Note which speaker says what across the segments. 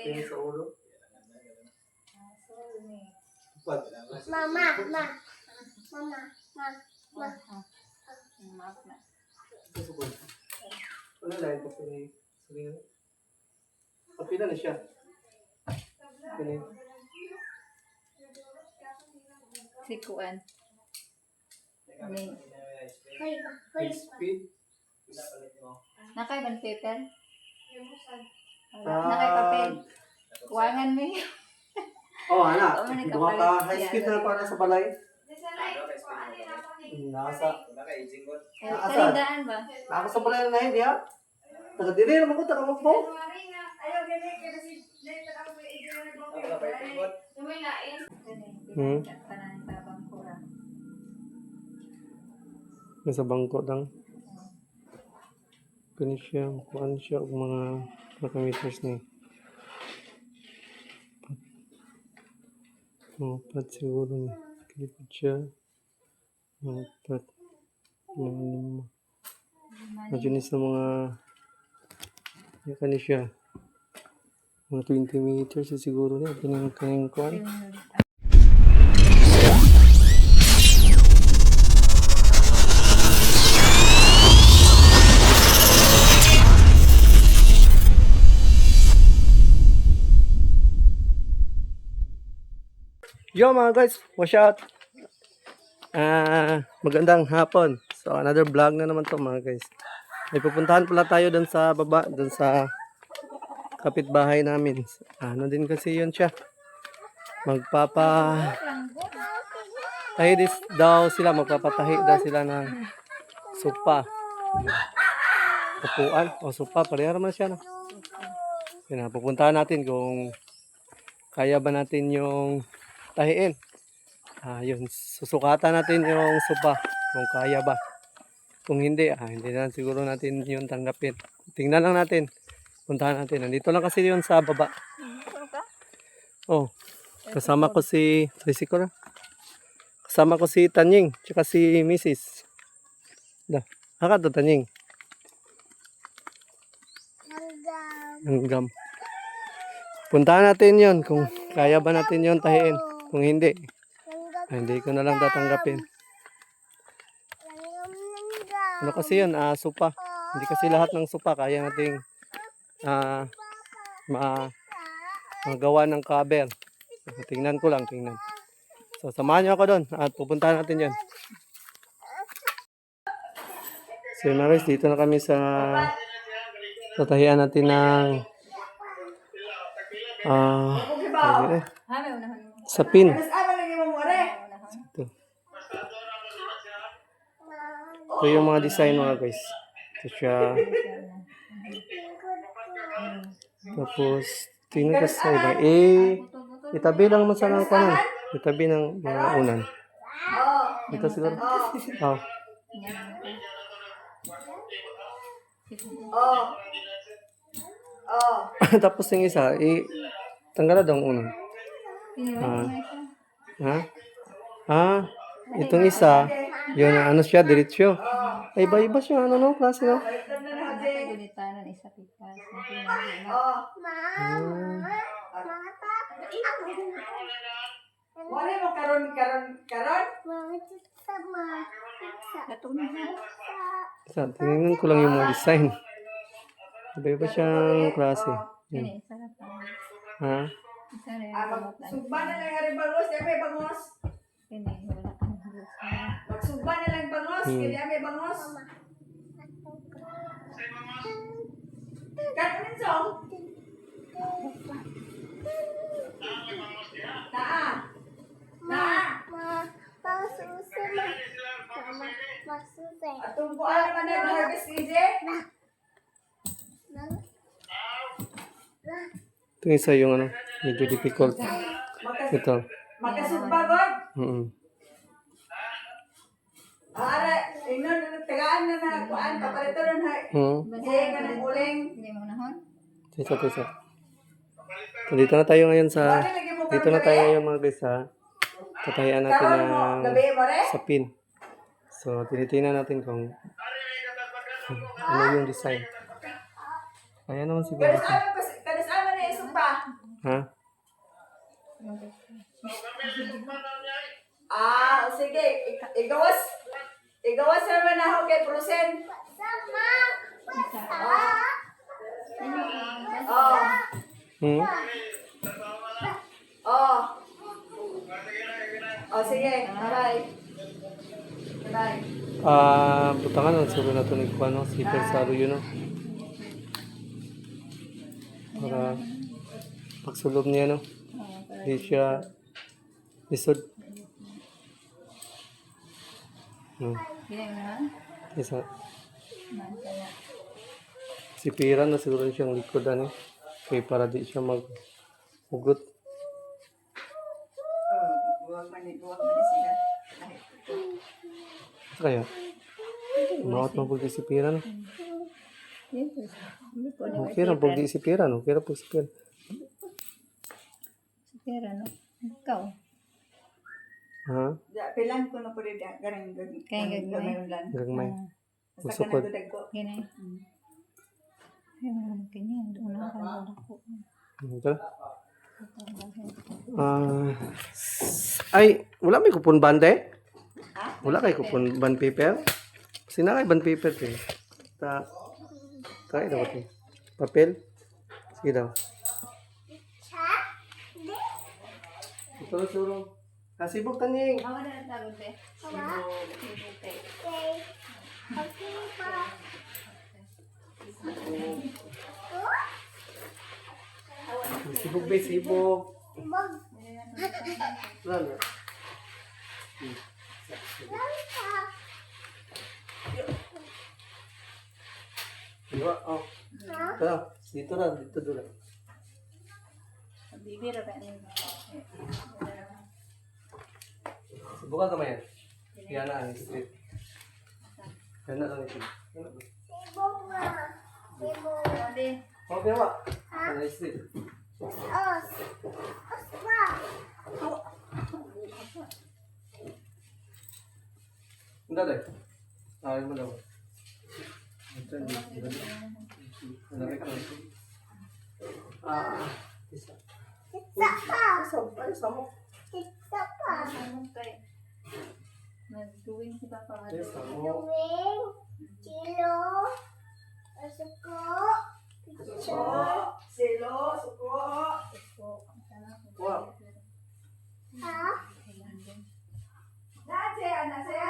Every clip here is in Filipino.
Speaker 1: Tingin sa ulo.
Speaker 2: Mama, ma. Mama, ma. Ma.
Speaker 1: Ano dahil pa sila? Kapila na siya.
Speaker 3: Si Kuan.
Speaker 2: Hoy,
Speaker 1: Speed.
Speaker 3: Nakay ban paper? Nakay papel. Kuwangan mo yun.
Speaker 1: Oh, anak.
Speaker 3: Oo, man,
Speaker 1: Duha ka high speed na para sa balay. Nasa.
Speaker 3: Kalindaan ba?
Speaker 1: Nasa sa balay na hindi ha? Taga-dili naman ko, taga-magpo. Nasa bangko lang. Ganun siya. Kuhaan siya ang mga meters niya. Mapat siguro niya. Kilipid siya. Mapat. Mga lima. Medyo sa mga kani siya. Mga 20 meters siguro niya. Kanyang kuhaan. Yo mga guys, watch out. Magandang hapon. So another vlog na naman to mga guys. May pupuntahan pala tayo dun sa baba, dun sa kapitbahay namin. Ano din kasi yun siya. Magpapatahi daw sila ng sopa. Upuan o sopa, pareha naman siya. No? Pupuntahan natin kung kaya ba natin yung tahiin. Yun, susukatan natin yung sopa kung kaya ba. Kung hindi, hindi na siguro natin yun tanggapin. Tingnan lang natin. Puntahan natin. Nandito lang kasi yun sa baba. Oh, kasama ko si kasama ko si Tanying, tsaka si Mrs. Haka to Tanying. Hanggam. Puntahan natin yun kung kaya ba natin yun tahiin. Kung hindi, hindi ko na lang tatanggapin. Ano kasi yun? Sopa. Hindi kasi lahat ng sopa kaya nating magawa ng cover. So, tingnan ko lang, So, samahan nyo ako doon at pupuntahan natin yun. So, Maris, dito na kami sa tahian natin ng sa pin. Ito yung mga design mga guys. Ito siya. Tapos, tingnan ka sa iba. Itabi lang naman sa mga kanan. Itabi ng mga unan. Ito siguro. Tapos yung isa, tanggal na daw ang unan. Itong isa, yun ano siya, diretsyo. Iba-iba siya, ano no, klase no?
Speaker 4: Wala mo karon.
Speaker 1: Tingnan ko lang yung mga design. Iba-iba siyang klase. Yan.
Speaker 4: Sugba na lang yung bangos, di may bangos. Magsugba na lang bangos, di may bangos. Kanin song? Taa. Atong buwan naman na harvest easy.
Speaker 1: Ito isa yung ano, medyo difficult. Ito.
Speaker 4: Makasugba god. Ara, inon tagaan na kuan paparito ron ha. Ka ng uling.
Speaker 1: Ito. Dito na tayo ngayon mga guys sa tatayan natin sa pin. So, tinitingnan natin kung ano yung design. Kaya naman siguro.
Speaker 4: Kadasama na isugba.
Speaker 1: Ha?
Speaker 4: Sige. Igawas. Igawas naman ako kay Prosen.
Speaker 2: Sama.
Speaker 4: Oh.
Speaker 1: Hmm?
Speaker 4: Oh. Oh, sige. Bye. Bye.
Speaker 1: Butangan ang suro na ito ni Kuano, si Persaro yun, no? Para pagsulob niya, no? Hindi siya lisod.
Speaker 3: Ginay mo na?
Speaker 1: Isa.
Speaker 3: Mantala.
Speaker 1: Si Pira na siguro siyang likod, ano? Kaya para di siya mag-hugot.
Speaker 4: Buwag man sila.
Speaker 1: Kaya, mawat mabugdi si Pira, no?
Speaker 3: Hindi po na
Speaker 1: Okay ra pugdi si Pira, no? Okay ra pug si Pira.
Speaker 3: pera, no? Ikaw.
Speaker 1: Ha?
Speaker 4: Pilan ko na po rin garang
Speaker 3: Kaya gagawin.
Speaker 1: Gagmay.
Speaker 4: Basta
Speaker 1: Gusto
Speaker 4: ka
Speaker 1: ko.
Speaker 4: nagdudag ko.
Speaker 3: Ginay. Ay, mga ganyan. Doon na ako nalako.
Speaker 1: Ito. Ay, wala may kupon bande? Wala kay kupon band paper? Sina kay band paper te. Kaya daw ito. Papel? Sige daw. Ito na surong. Sibog tanying.
Speaker 3: Awa na ang tawag, be. Sibog tayo.
Speaker 1: Sibog ba? Sibog. Wala na. Diba? Oh. Ito. Dito na. Dito doon.
Speaker 3: Bibira ba niyo?
Speaker 1: Subukan ka yan. Yan na ang street. Yan na lang ito.
Speaker 3: Sabi,
Speaker 1: Okay ba? Yan na street. Hindi dahil. Ayaw mo daw. Ito hindi. Nalagay ka lang. Isa. Isa mo.
Speaker 3: anong tayo? Nag-doing si Papa.
Speaker 1: Isa mo.
Speaker 4: Silo, suko.
Speaker 1: Wow.
Speaker 4: Nase, nase.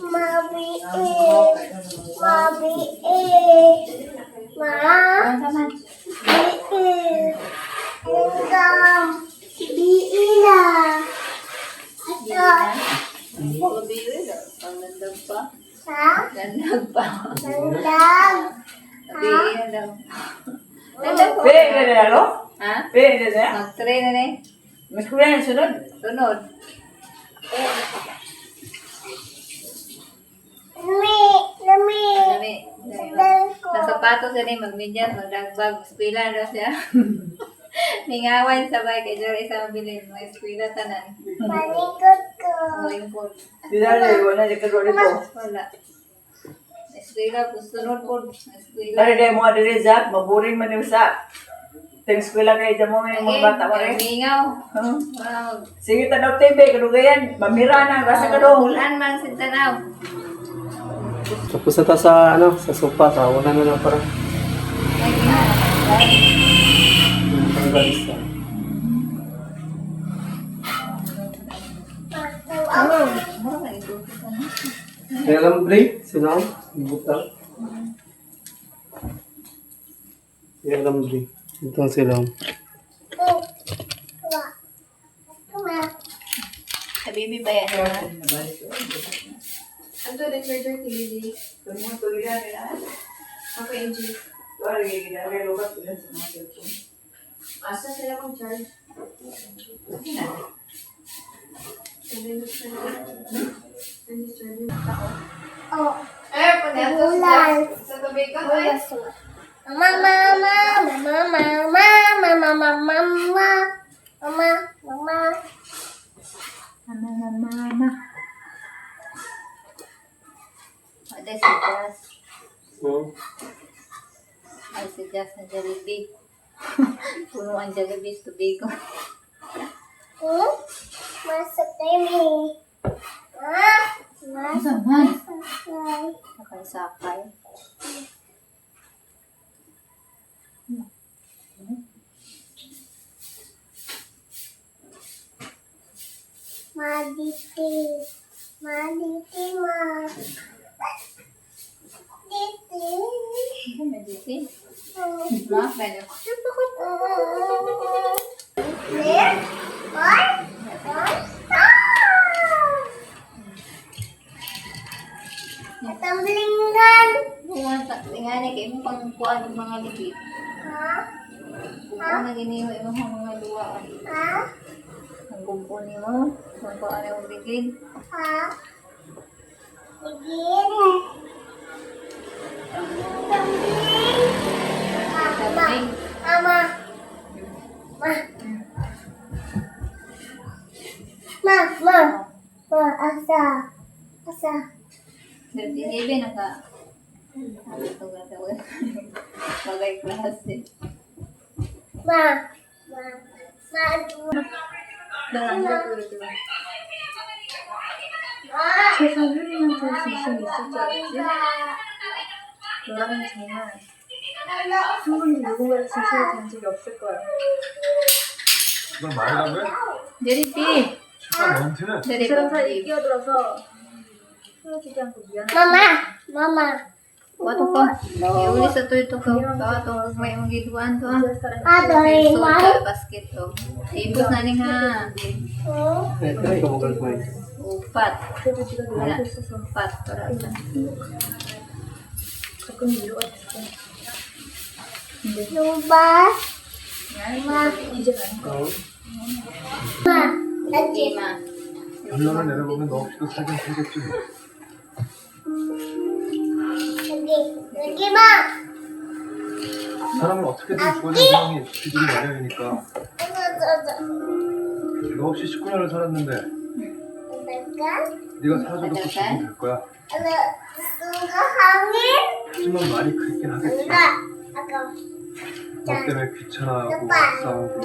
Speaker 2: Mabiit. Mabiit.
Speaker 3: Ang sama.
Speaker 2: Biit. Hanggang. Biila. Hanggang.
Speaker 3: Ang landag pa.
Speaker 2: Sa.
Speaker 3: Landag pa.
Speaker 2: Hanggang.
Speaker 3: Sabihin na daw. Landag po.
Speaker 4: Pwede na lalo?
Speaker 3: Ha?
Speaker 4: Pwede na?
Speaker 3: Mag-try na eh.
Speaker 4: Mas kuya na sunod.
Speaker 3: Tunod.
Speaker 2: Lami. Lami.
Speaker 3: Dami.
Speaker 2: Dako.
Speaker 3: Sa sapatos na rin, mag-medyas, mag-dagbag, eskwela daw siya. Mingawan sabay kay Jor isa mabilin, may eskwela tanan.
Speaker 2: Panikot ko.
Speaker 3: Malingkod.
Speaker 4: Di na rin, wala na kagro dito.
Speaker 3: Wala. Eskwela, sunod po. Eskwela.
Speaker 4: Dari dahil mga diri Zak, maburing man yung sa. Thanks ko lang kayo dyan mo ngayon mga bata mo rin.
Speaker 3: Mingaw. Wow.
Speaker 4: Sige tanaw TV, kanugayan. Mamira na, rasa ka doon.
Speaker 3: Ulan man sa tanaw.
Speaker 1: Tapos na ta sa, ano, sa sopa. Sa una na lang parang.
Speaker 3: Ay, ginagawa.
Speaker 1: Panggalisa.
Speaker 3: Mura na ito.
Speaker 1: Kaya lang break. Sino? Butang. Kaya lang break. Ito ang silang.
Speaker 3: Sa baby ba yan?
Speaker 5: Ando din charger kay Lily.
Speaker 4: Tumuto nila nila.
Speaker 5: Ako NG.
Speaker 4: Wala gina, may lubat sila sa mga cellphone.
Speaker 5: Asa sila kong charge? Sabi mo siya. Ano charger?
Speaker 2: Oh.
Speaker 3: Eh, panato
Speaker 2: Ulan.
Speaker 3: sa tubig ka.
Speaker 2: Mama, mama, mama, mama, mama, mama, mama, mama, mama.
Speaker 3: Mama. Ada si Jas. Ay si Jas na Jollibee. Puno ang Jollibee sa tubig ko.
Speaker 2: Masuk ini. Ah, masuk.
Speaker 3: Sakay-sakay.
Speaker 2: Maditi, maditi, ma. Diti.
Speaker 3: Ano na dito? Ma, medyo.
Speaker 2: Clear? One, Tamblingan.
Speaker 3: Tingnan kay mo pang kuan ng mga likit.
Speaker 2: Ha?
Speaker 3: Kung naginiho imo ang mga duwa.
Speaker 2: Ha?
Speaker 3: Ang kumpon nimo, kung kuan ang likit.
Speaker 2: Ha? Begin.
Speaker 3: Tambling.
Speaker 2: Mama. Ma, asa.
Speaker 3: Dari TV naka ano to gagawin? Bagay klase.
Speaker 2: Ma.
Speaker 3: Dalang ko dito.
Speaker 6: 너 말하면
Speaker 3: Dari P.
Speaker 6: 시간 멘트는
Speaker 3: Dari P.
Speaker 2: Mama.
Speaker 3: Wato ko. Iuli sa to ito ko. Ito may mong giduan to.
Speaker 2: Adoy,
Speaker 3: Suot sa basket to. Ibus na ning ha.
Speaker 1: Ito mo kang kumain.
Speaker 3: Upat. Wala. Upat. Para sa.
Speaker 2: Lubas. Lagi.
Speaker 3: Lima.
Speaker 6: 결론을 내려보면 너 없이도 살긴 살겠지.
Speaker 2: Lagi, Ma.
Speaker 6: 사람을 어떻게든 죽어진 상황이 지들이 마련이니까. 너 없이 19년을 살았는데 네가 사라져도 그 기분 될 거야. 하지만 말이 그렇긴 하겠지. 너 때문에 귀찮아하고 싸우고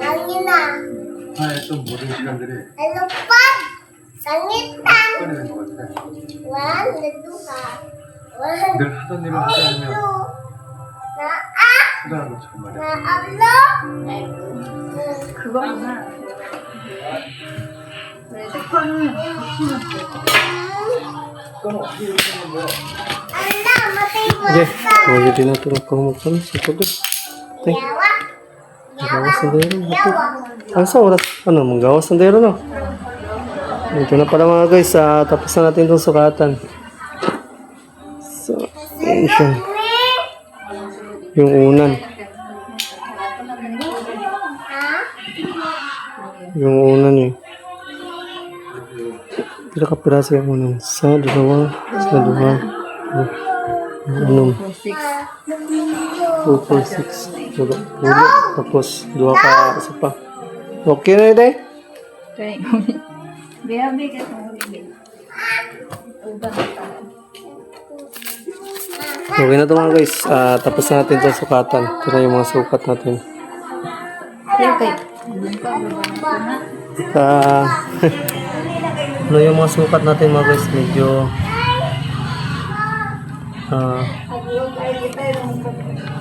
Speaker 6: 화해했던 모든 시간들이 습관이 된 것 같아. 늘 하던 일을 하지 않으면 후련한 것처럼 말이야.
Speaker 3: 그거구나. 그래, 색깔은 같이 넣었어.
Speaker 1: Sige, kaya din natin ang pangmukhan sa pagod. Tay, magawas ng dero. Ang sa oras, manggawas ng dero, no? Ito na pala mga guys, tapos na natin itong sukatan. So, yun siya. Yung unan. Yung unan eh. Pila ka piraso yung unan? Sa dalawa. Ano? 2, 4, 6. Tapos, 2 ka isa pa. Okay na yun eh?
Speaker 3: Okay. Bihabi ka sa ulit.
Speaker 1: Okay na ito mga guys. Tapos na natin itong sukatan. Ito na yung mga sukat natin.
Speaker 3: Okay.
Speaker 1: Ano yung mga sukat natin mga guys? Medyo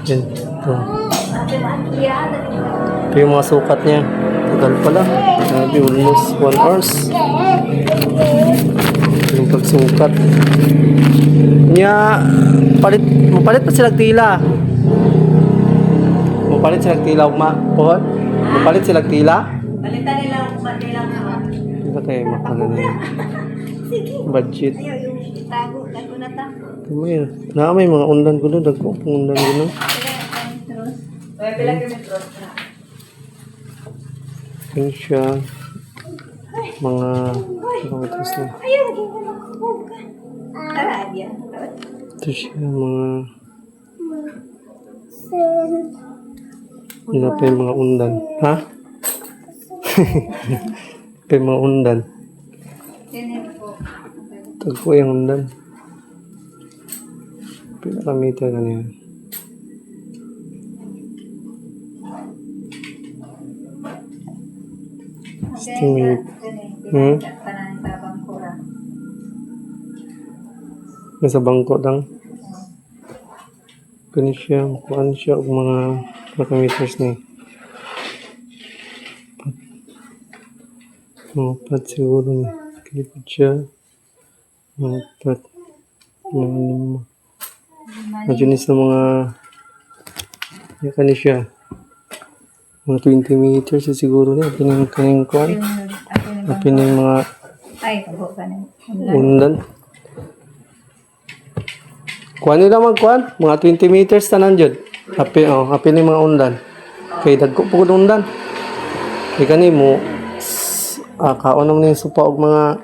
Speaker 1: yan. Ito yung mga sukat niya. Tagal pala. Maybe almost 1 hours. Yung pagsukat. Nya, mapalit pa sila tila. Mapalit sila tila. Mapalit sila tila.
Speaker 4: Balitan nila ang kumatilang mga.
Speaker 1: Ito tayo makana na yun. Budget.
Speaker 3: Tago na ta.
Speaker 1: May mga undan ko doon. Dagko pang undan ko doon.
Speaker 4: May pila kilometros na.
Speaker 1: Yun siya. Mga kilometers na.
Speaker 3: Arabia.
Speaker 1: Ito siya mga ano pa yung mga undan. Ha? Pa yung mga undan. Tagpo yung undan. Pinaka-meter na niya. Estimate. Nasa bangko lang. Kani siya, kuhaan siya og mga meters ni. Pat siguro ni. Kalipad siya. Pat. Mga lima. Majunis na mga kani siya. Mga 20 meters siguro niya. Pining kaning kuhaan. Pining mga
Speaker 3: Ay, kabo ka na.
Speaker 1: undan. Kuha nila magkuhan, mga 20 meters tanan dyan. Happy ni mga undan. Kay dagko po ko undan. Kay kani mo, kaon naman yung supa og mga,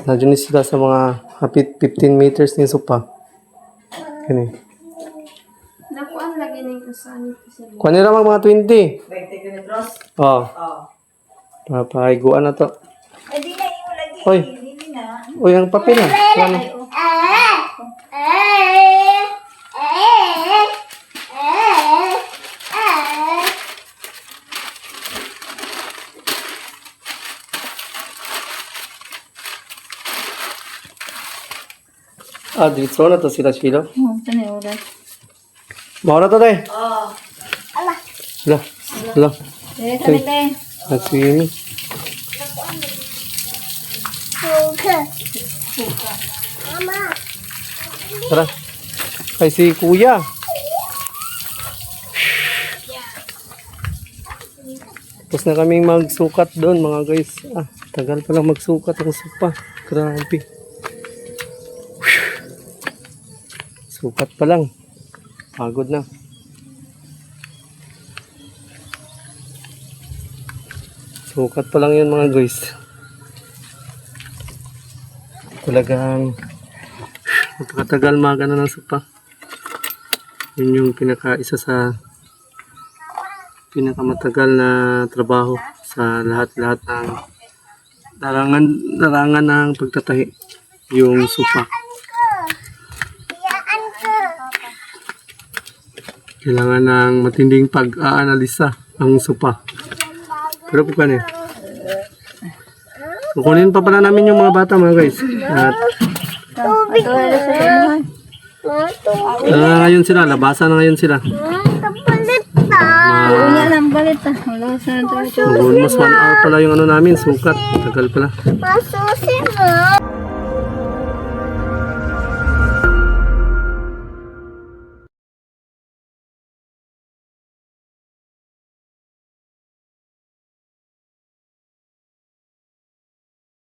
Speaker 1: nadyan sila sa mga hapit 15 meters ni supa. Kani.
Speaker 5: Nakuan lagi na yung kasanit.
Speaker 1: Kuha nila mga 20.
Speaker 4: 20 kilometros?
Speaker 1: Oo.
Speaker 4: Oo.
Speaker 1: Papahiguan na to.
Speaker 3: Ay, di na yung lagi.
Speaker 1: Oy.
Speaker 3: Hindi na.
Speaker 1: Uy, ang papel na. Ano? Dito na to sila Shilo.
Speaker 3: Ito na yung oras.
Speaker 1: Maura to tayo.
Speaker 4: Oo.
Speaker 1: Hala.
Speaker 3: Dili kami tayo.
Speaker 1: Nagsimi.
Speaker 2: Mama.
Speaker 1: Tara. Kay si Kuya. Tapos na kaming magsukat doon mga guys. Tagal pa lang magsukat ang supa. Grabe. Sukat pa lang. Pagod na. Sukat pa lang yun mga guys. Talagang magkakatagal magana ng supa. Yun yung isa sa pinakamatagal na trabaho sa lahat-lahat ng larangan ng pagtatahi. Yung supa. Kailangan ng matinding pag-aanalisa ang supa. Pero po kanin. Kukunin pa pala namin yung mga bata mga guys. At ngayon sila, labasan na ngayon sila.
Speaker 2: Kapalit na.
Speaker 3: Una lang balit ah. Wala sa ito.
Speaker 1: Almost 1 hour pala yung namin, sukat. Tagal pala.
Speaker 2: Masusin mo.